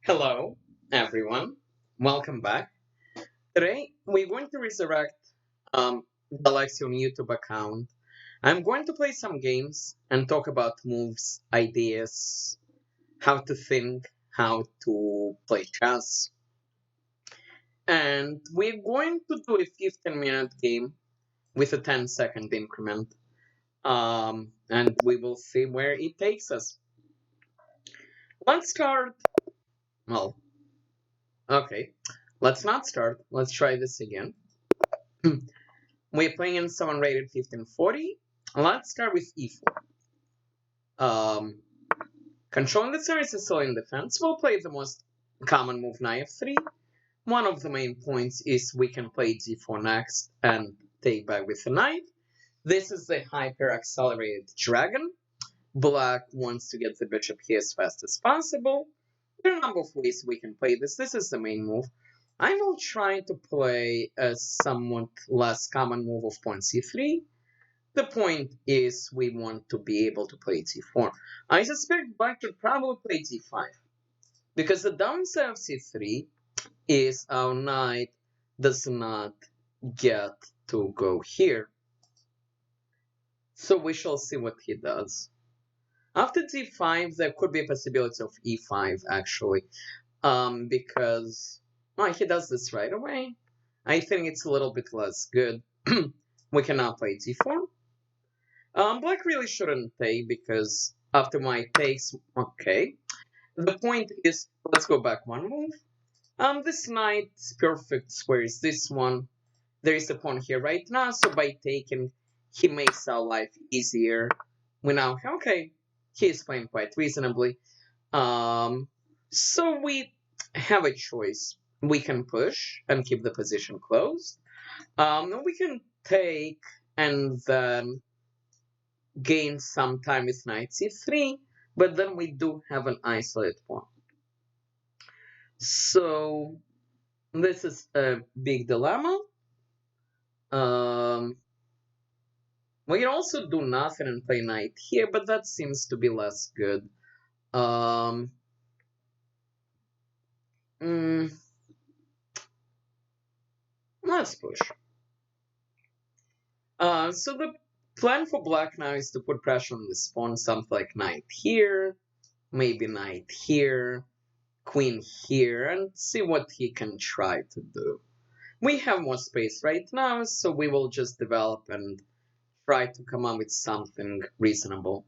Hello, everyone. Welcome back. Today, we're going to resurrect the Lexion YouTube account. I'm going to play some games and talk about moves, ideas, how to think, how to play chess. And we're going to do a 15-minute game with a 10-second increment. And we will see where it takes us. Let's start. Well, okay. Let's not start. Let's try this again. We're playing in someone rated 1540. Let's start with e4. Controlling the turn is Sicilian Defense. We'll play the most common move, knight f3. One of the main points is we can play d4 next and take back with the knight. This is the hyper-accelerated dragon. Black wants to get the bishop here as fast as possible. There are a number of ways we can play this. This is the main move. I will try to play a somewhat less common move of pawn c3. The point is we want to be able to play c4. I suspect black should probably play d5, because the downside of c3 is our knight does not get to go here. So we shall see what he does. After d5, there could be a possibility of e5, actually, because he does this right away. I think it's a little bit less good. We cannot play d4. Black really shouldn't take, because after white takes, okay. The point is, let's go back one move. This knight's perfect square is this one. There is a pawn here right now, so by taking, he makes our life easier. We now, okay, he is playing quite reasonably. So we have a choice. We can push and keep the position closed. We can take and then gain some time with knight c3, but then we do have an isolated pawn. So this is a big dilemma. We can also do nothing and play knight here, but that seems to be less good. Let's push. So the plan for black now is to put pressure on this pawn, something like knight here, maybe knight here, queen here, and see what he can try to do. We have more space right now, so we will just develop and try to come up with something reasonable.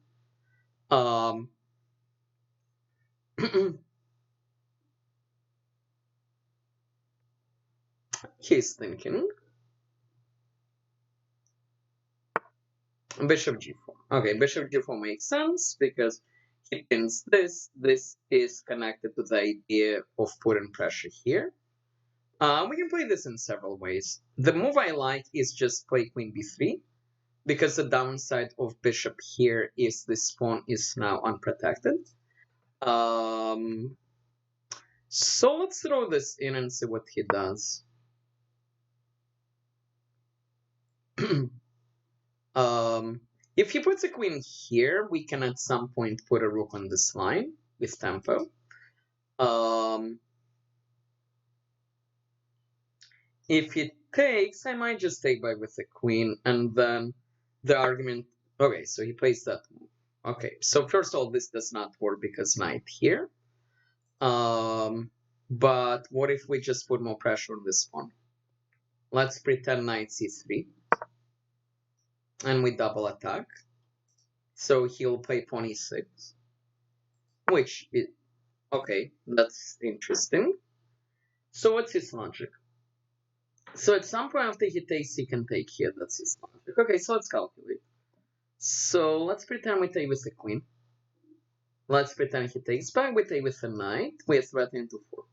He's thinking. Bishop g4. Okay, bishop g4 makes sense because he pins this. This is connected to the idea of putting pressure here. We can play this in several ways. The move I like is just play queen b3, because the downside of bishop here is this pawn is now unprotected. So let's throw this in and see what he does. If he puts a queen here, we can at some point put a rook on this line with tempo. If he takes, I might just take back with the queen, and then the argument. Okay, so he plays that move. Okay, so first of all, this does not work because knight here. But what if we just put more pressure on this pawn? Let's pretend knight c3. And we double attack. So he'll play pawn e6. Which is, okay, that's interesting. So what's his logic? So at some point after he takes, he can take here. That's his logic. Okay, so let's calculate. So let's pretend we take with the queen. Let's pretend he takes back. We take with the knight. We are threatening to fork.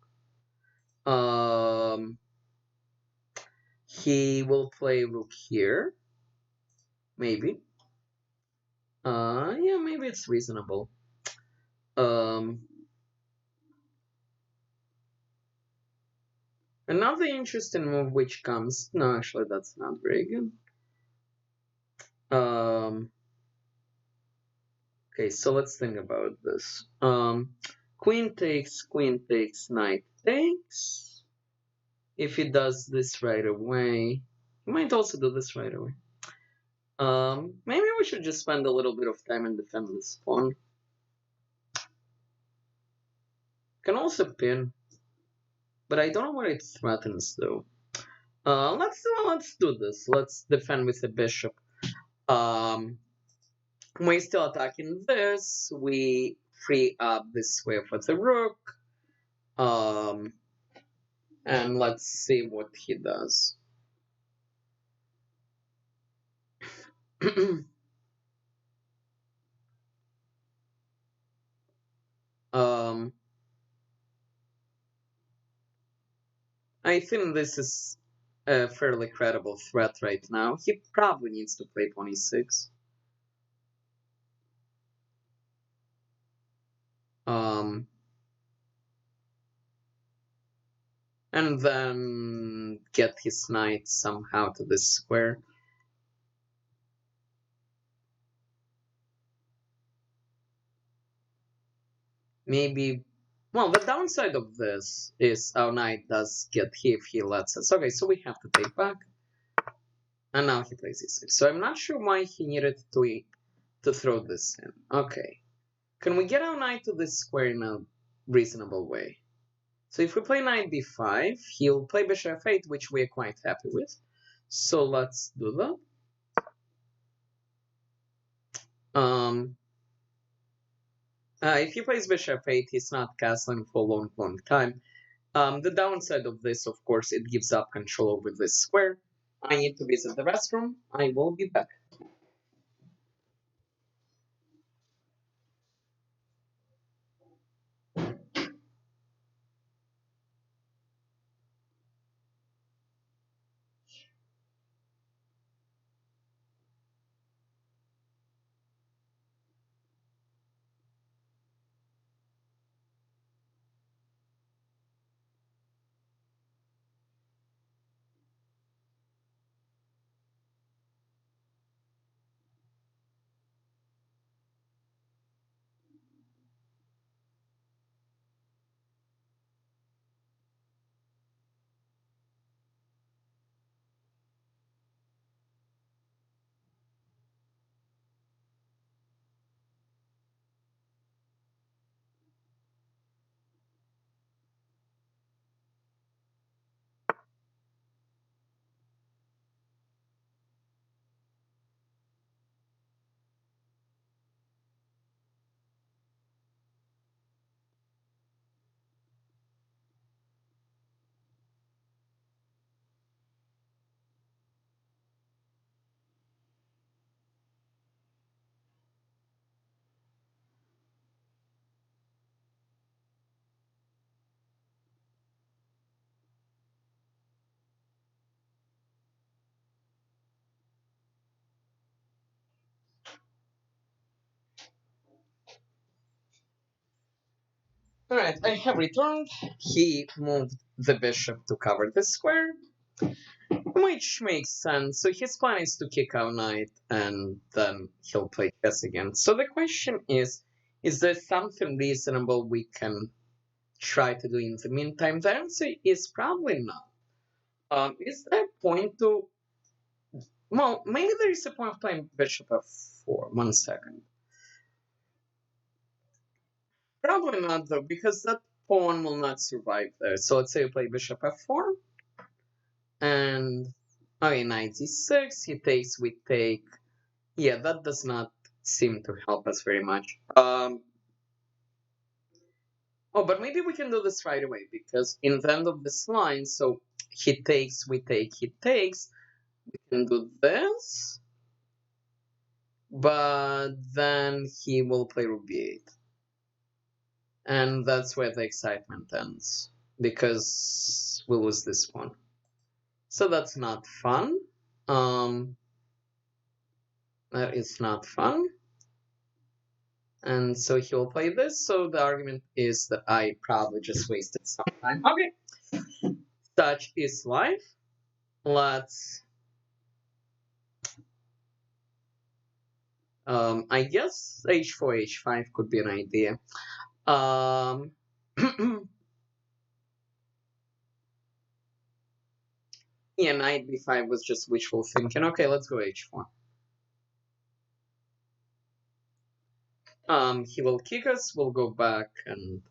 He will play rook here. Maybe. Yeah, maybe it's reasonable. Another interesting move which comes. No, actually, that's not very good. Okay, so let's think about this. Queen takes, knight takes. If he does this right away, he might also do this right away. Maybe we should just spend a little bit of time and defend this pawn. Can also pin, but I don't know what it threatens though. Let's do this. Let's defend with the bishop. We're still attacking this. We free up this square for the rook. And let's see what he does. I think this is a fairly credible threat right now. He probably needs to play 26. And then get his knight somehow to this square. Maybe, well, the downside of this is our knight does get here if he lets us. Okay, so we have to take back. And now he plays e6. So I'm not sure why he needed to throw this in. Okay. Can we get our knight to this square in a reasonable way? So if we play knight b5, he'll play bishop f8, which we're quite happy with. So let's do that. If he plays bishop f8, he's not castling for a long time. The downside of this, of course, it gives up control over this square. I need to visit the restroom. I will be back. Alright, I have returned. He moved the bishop to cover the square, which makes sense. So his plan is to kick our knight, and then he'll play chess again. So the question is there something reasonable we can try to do in the meantime? The answer is probably not. Is there a point to... Well, maybe there is a point of playing bishop f4. 1 second. Probably not, though, because that pawn will not survive there. So let's say we play bishop f4. And, okay, knight e6, he takes, we take. Yeah, that does not seem to help us very much. Oh, but maybe we can do this right away, because in the end of this line, so he takes, we take, he takes, we can do this. But then he will play rook b8. And that's where the excitement ends, because we lose this one. So that's not fun. That is not fun. And so he'll play this. So the argument is that I probably just wasted some time. Okay. Such is life. Let's... I guess h4, h5 could be an idea. Um, yeah, knight b5 was just wishful thinking. Okay, let's go h4. He will kick us. We'll go back, and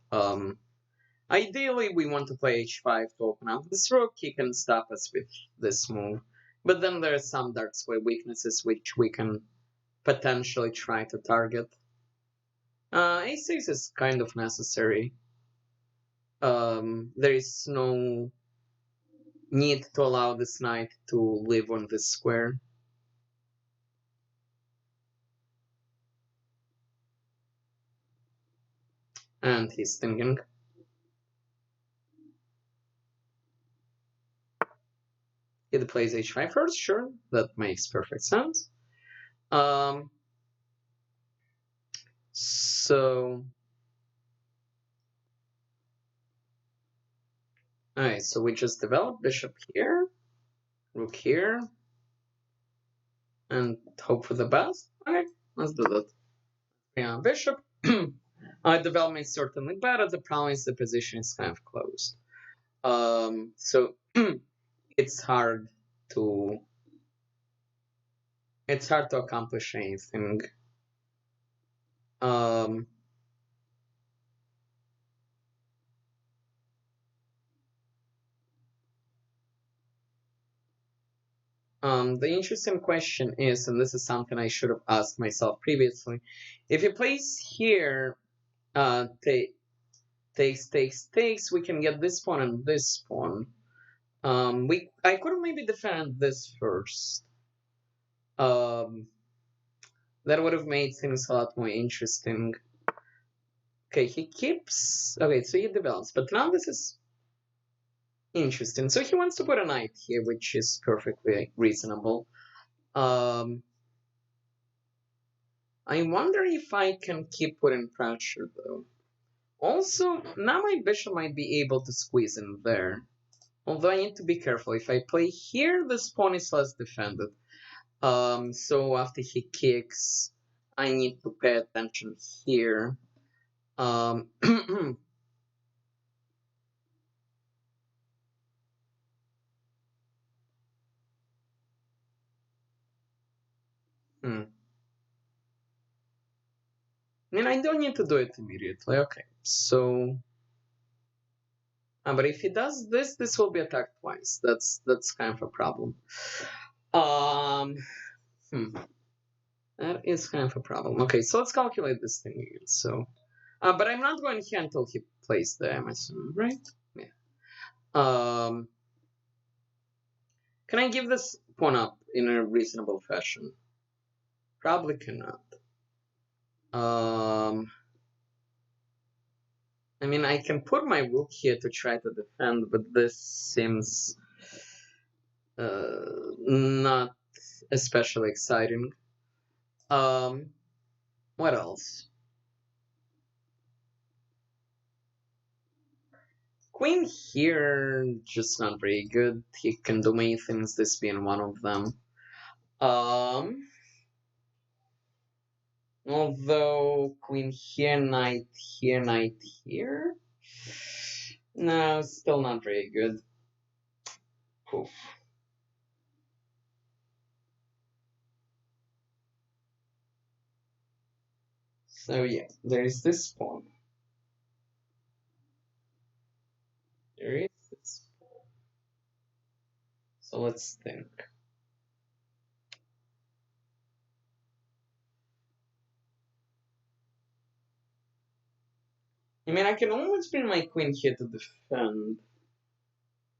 ideally we want to play h5 to open up this rook. He can stop us with this move, but then there are some dark square weaknesses which we can potentially try to target. A6 is kind of necessary. There is no need to allow this knight to live on this square. And he's thinking. He plays h5 first, sure, that makes perfect sense. So, alright, so we just develop bishop here, rook here, and hope for the best. Okay, let's do that. Yeah, bishop. Development is certainly better. The problem is the position is kind of closed. So it's hard to accomplish anything. The interesting question is, and this is something I should have asked myself previously, if he plays here, takes, we can get this pawn and this pawn. I could maybe defend this first. That would have made things a lot more interesting. Okay, he keeps. Okay, so he develops, but now this is interesting. So he wants to put a knight here, which is perfectly reasonable. I wonder if I can keep putting pressure, though. Also, now my bishop might be able to squeeze in there. Although I need to be careful. If I play here, this pawn is less defended. So after he kicks, I need to pay attention here. And I don't need to do it immediately. Okay, so... but if he does this, this will be attacked twice. That's kind of a problem. That is kind of a problem. Okay, so let's calculate this thing again. So, but I'm not going here until he plays the MSM, right? Yeah. Can I give this pawn up in a reasonable fashion? Probably cannot. I mean, I can put my rook here to try to defend, but this seems not especially exciting. What else? Queen here, just not very good. He can do many things, this being one of them. Although queen here, knight here, knight here. No, still not very good. Oof. So yeah, there is this pawn. There is this pawn. So let's think. I mean, I can almost bring my queen here to defend.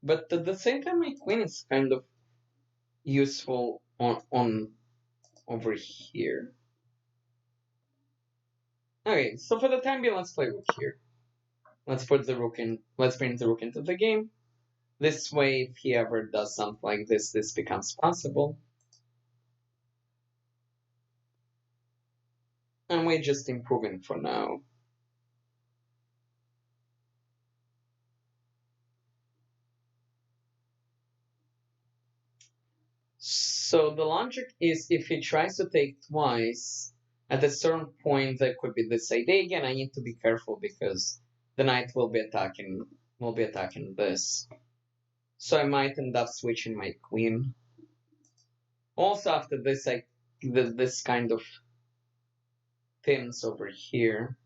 But at the same time, my queen is kind of useful on over here. Okay, so for the time being, let's play rook here. Let's put the rook in. Let's bring the rook into the game. This way, if he ever does something like this, this becomes possible. And we're just improving for now. So the logic is if he tries to take twice, At a certain point, there could be this idea again. I need to be careful because the knight will be attacking this. So I might end up switching my queen. Also, after this, this kind of pins over here.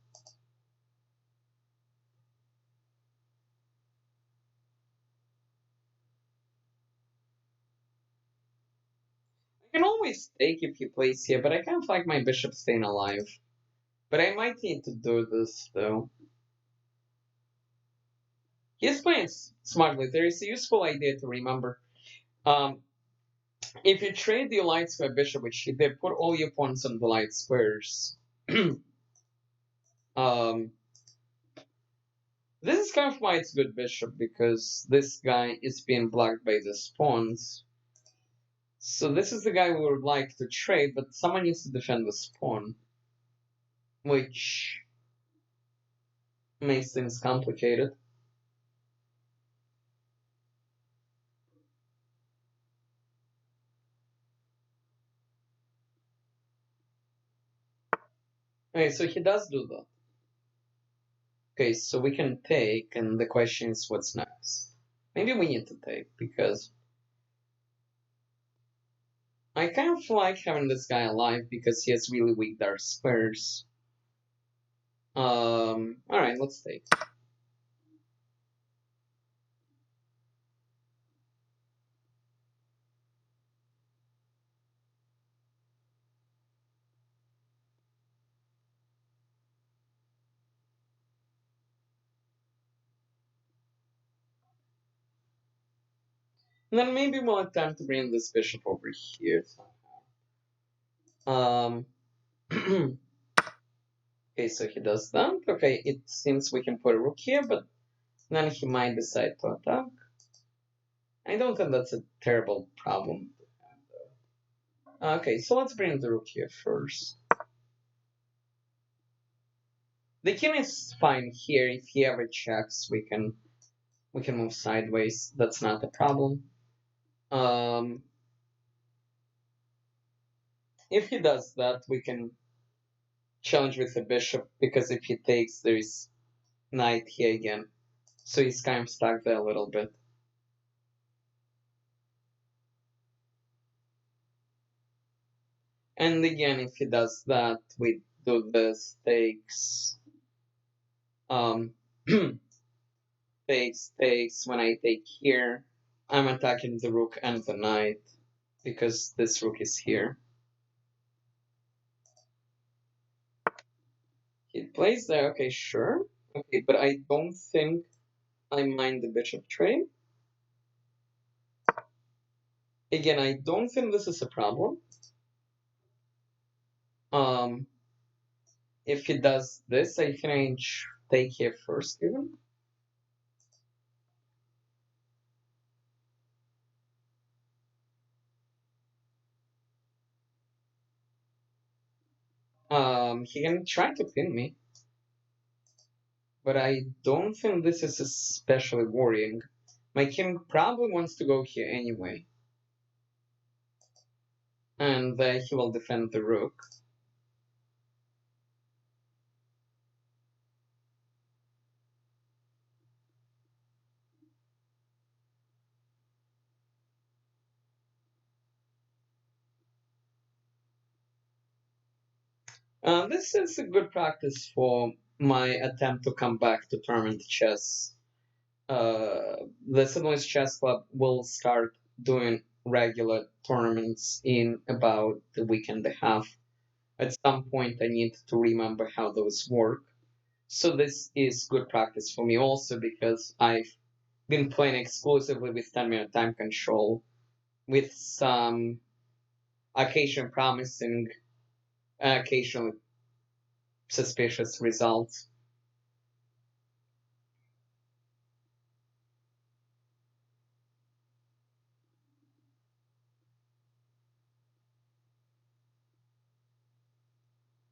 I can always take if he plays here, but I kind of like my bishop staying alive. But I might need to do this though. He's playing smartly. There is a useful idea to remember. Um, if you trade the light square bishop, which he did, put all your pawns on the light squares. um, this is kind of why it's good bishop, because this guy is being blocked by the pawns. So this is the guy we would like to trade, but someone needs to defend this pawn, which makes things complicated. Okay, so he does do that. Okay, so we can take, and the question is what's next. Maybe we need to take, because I kind of like having this guy alive because he has really weak dark squares. Alright, let's take. And then maybe we'll attempt to bring this bishop over here somehow. Okay, so he does that. Okay, it seems we can put a rook here, but then he might decide to attack. I don't think that's a terrible problem. Okay, so let's bring the rook here first. The king is fine here. If he ever checks, we can move sideways. That's not a problem. If he does that, we can challenge with the bishop, because if he takes, there is knight here again. So he's kind of stuck there a little bit. And again, if he does that, we do this takes. Takes. When I take here, I'm attacking the rook and the knight, because this rook is here. He plays there, okay, sure. Okay, but I don't think I mind the bishop trade. Again, I don't think this is a problem. If he does this, I think I take here first even. He can try to pin me, but I don't think this is especially worrying. My king probably wants to go here anyway, and he will defend the rook. This is a good practice for my attempt to come back to tournament chess. The St. Louis Chess Club will start doing regular tournaments in about a week and a half. At some point, I need to remember how those work. So this is good practice for me also, because I've been playing exclusively with 10-minute time control, with some occasional promising, occasionally suspicious results.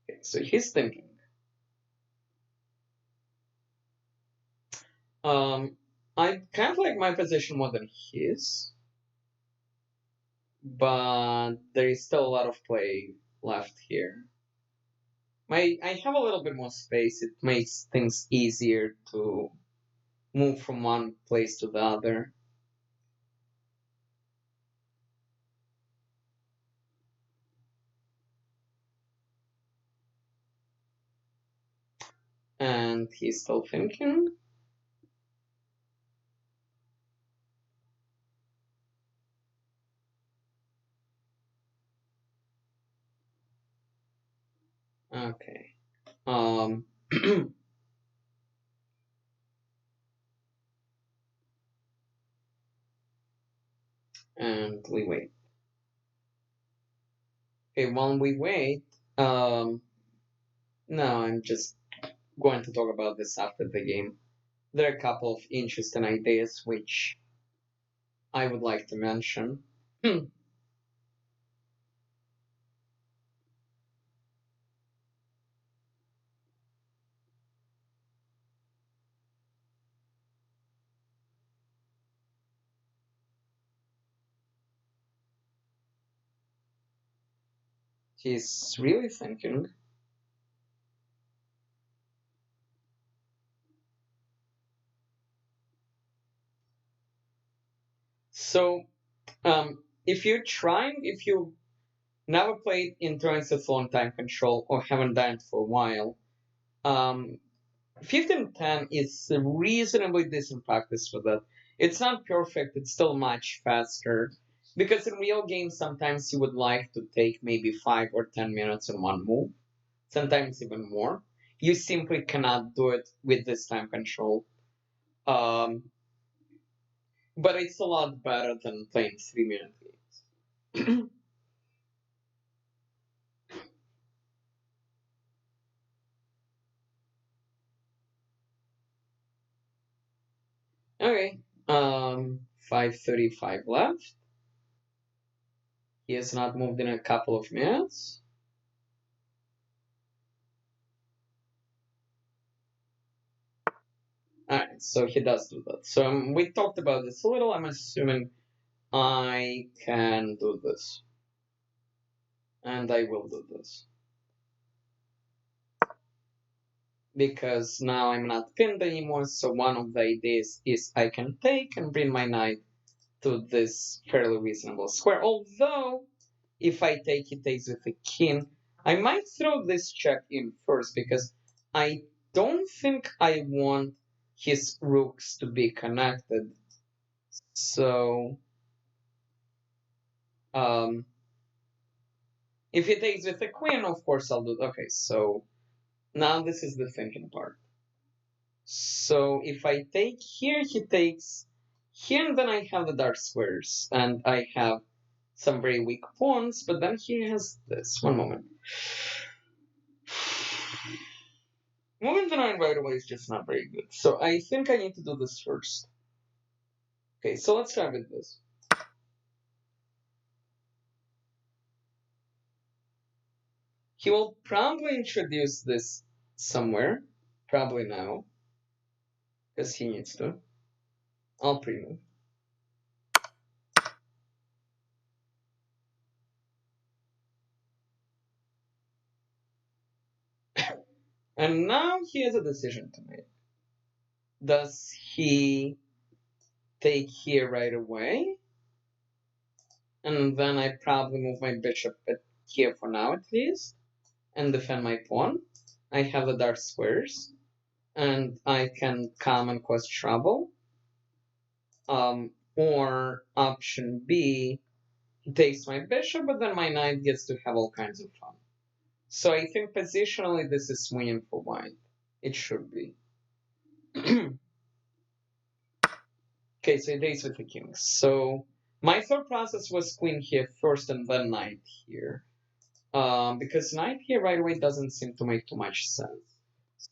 Okay, so he's thinking. I kind of like my position more than his, but there is still a lot of play left here. I have a little bit more space. It makes things easier to move from one place to the other. And he's still thinking. Okay. Um, and we wait. Okay, while we wait, no, I'm just going to talk about this after the game. There are a couple of interesting ideas which I would like to mention. He's really thinking. So, if you never played in turns with long time control or haven't done it for a while, 1510 is a reasonably decent practice for that. It's not perfect, it's still much faster. Because in real games, sometimes you would like to take maybe 5 or 10 minutes in one move, sometimes even more. You simply cannot do it with this time control. Um, but it's a lot better than playing 3-minute games. Okay, 5:35 left. He has not moved in a couple of minutes. Alright, so he does do that. So we talked about this a little. I'm assuming I can do this. And I will do this. Because now I'm not pinned anymore, so one of the ideas is I can take and bring my knight to this fairly reasonable square. Although, if I take, he takes with the king. I might throw this check in first because I don't think I want his rooks to be connected. So, if he takes with the queen, of course I'll do. Okay, so now this is the thinking part. So if I take here, he takes here, and then I have the dark squares, and I have some very weak pawns, but then he has this. One moment. Moving the 9 right away is just not very good. So I think I need to do this first. Okay, so let's start with this. He will probably introduce this somewhere. Probably now. Because he needs to. I'll pre-move. And now he has a decision to make. Does he take here right away? And then I probably move my bishop here for now at least. And defend my pawn. I have the dark squares. And I can come and cause trouble. Or option B, he takes my bishop, but then my knight gets to have all kinds of fun. So I think positionally this is winning for white. It should be. Okay, so he takes with the king. So my thought process was queen here first and then knight here. Because knight here right away doesn't seem to make too much sense.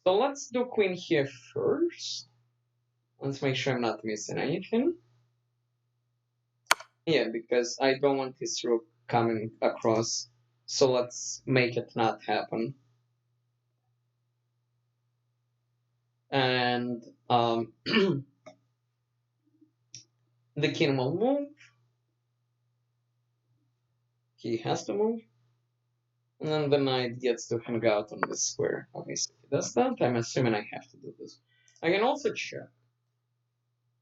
So let's do queen here first. Let's make sure I'm not missing anything. Yeah, because I don't want this rook coming across. So let's make it not happen. And the king will move. He has to move. And then the knight gets to hang out on this square. Okay, so he does that. I'm assuming I have to do this. I can also check.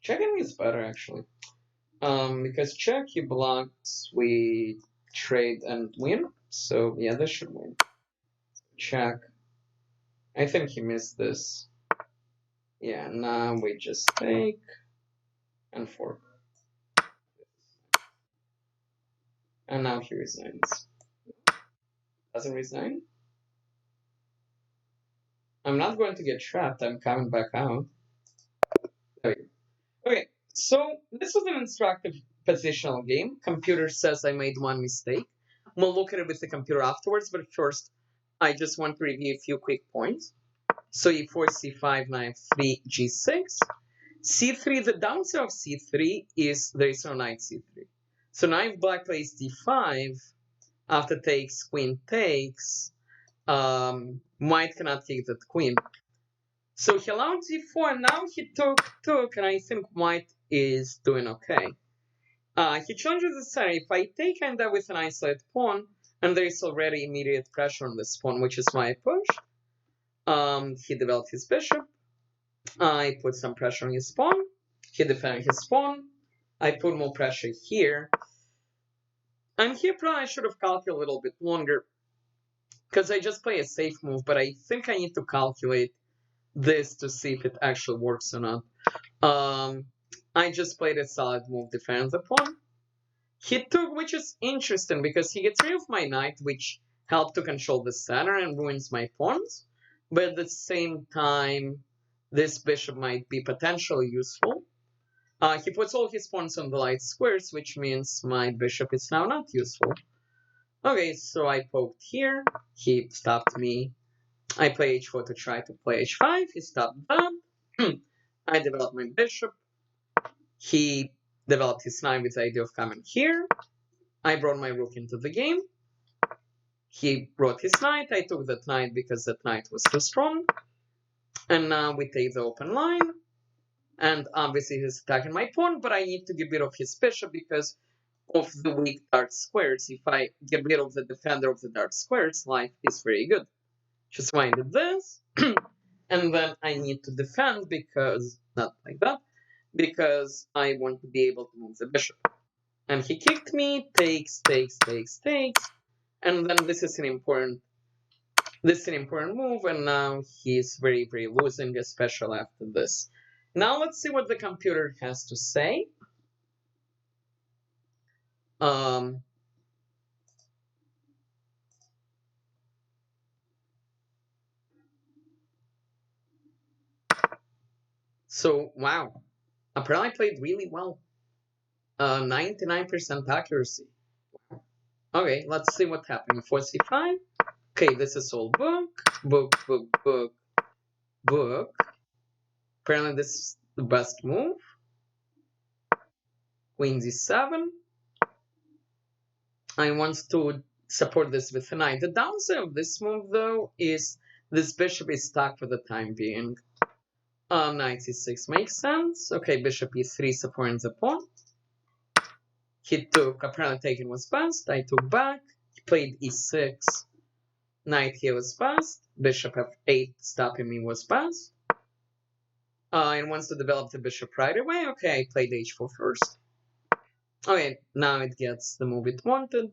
Checking is better, actually. Because check, he blocks, we trade and win. So, yeah, this should win. Check. I think he missed this. Yeah, now we just take and fork. And now he resigns. Doesn't resign? I'm not going to get trapped. I'm coming back out. There we go. Okay, so this was an instructive positional game. Computer says I made one mistake. We'll look at it with the computer afterwards, but first, I just want to review a few quick points. So e4, c5, knight f3, g6. c3, the downside of c3 is there is no knight c3. So now if black plays d5, after takes, queen takes, white cannot take that queen. So he allowed d4, and now he took, and I think white is doing okay. He changes the scenario. If I take, I end up with an isolated pawn, and there is already immediate pressure on this pawn, which is why I pushed. He developed his bishop. I put some pressure on his pawn. He defended his pawn. I put more pressure here. And here probably I should have calculated a little bit longer, because I just play a safe move, but I think I need to calculate this to see if it actually works or not. I just played a solid move, defend the pawn. He took, which is interesting because he gets rid of my knight, which helped to control the center and ruins my pawns. But at the same time, this bishop might be potentially useful. He puts all his pawns on the light squares, which means my bishop is now not useful. Okay, so I poked here. He stopped me. I play h4 to try to play h5. He stopped that. I developed my bishop. He developed his knight with the idea of coming here. I brought my rook into the game. He brought his knight. I took that knight because that knight was too strong. And now we take the open line. And obviously he's attacking my pawn, but I need to get rid of his bishop because of the weak dark squares. If I get rid of the defender of the dark squares, life is very good. Just why I did this. And then I need to defend because, not like that, because I want to be able to move the bishop. And he kicked me, takes, and then this is an important move, and now he's very, very losing, especially after this. Now let's see what the computer has to say. So, wow. Apparently I played really well. 99% accuracy. Okay, let's see what happened. 4c5. Okay, this is all book. Apparently this is the best move. Queen d7. I want to support this with a knight. The downside of this move, though, is this bishop is stuck for the time being. Knight c6 makes sense. Okay, bishop e3 supporting the pawn. He took, apparently taking was best. I took back. He played e6. Knight here was best. Bishop f8 stopping me was best. And wants to develop the bishop right away. Okay, I played h4 first. Okay, now it gets the move it wanted.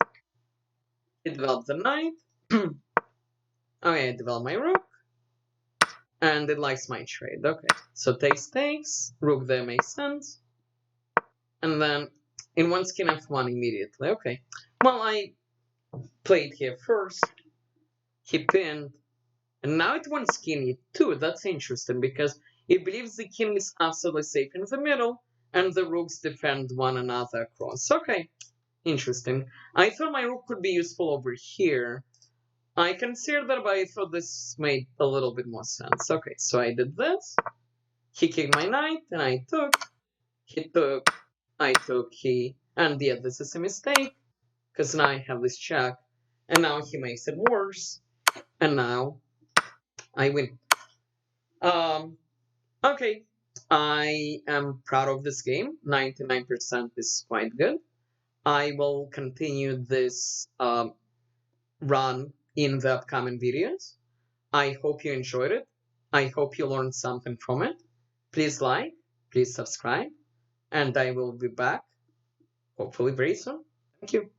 It developed the knight. Okay, I developed my rook. And it likes my trade. Okay, so takes. Rook there makes sense. And then in one skin f1 immediately. Okay, well, I played here first. He pinned. And now it wants king e2. That's interesting because it believes the king is absolutely safe in the middle and the rooks defend one another across. Okay, interesting. I thought my rook could be useful over here. I considered that, but I thought this made a little bit more sense. Okay, so I did this. He kicked my knight, and I took. He took. I took. He. And yeah, this is a mistake because now I have this check, and now he makes it worse, and now I win. Okay, I am proud of this game. 99% is quite good. I will continue this run in the upcoming videos. I hope you enjoyed it. I hope you learned something from it. Please like, please subscribe, and I will be back hopefully very soon. Thank you.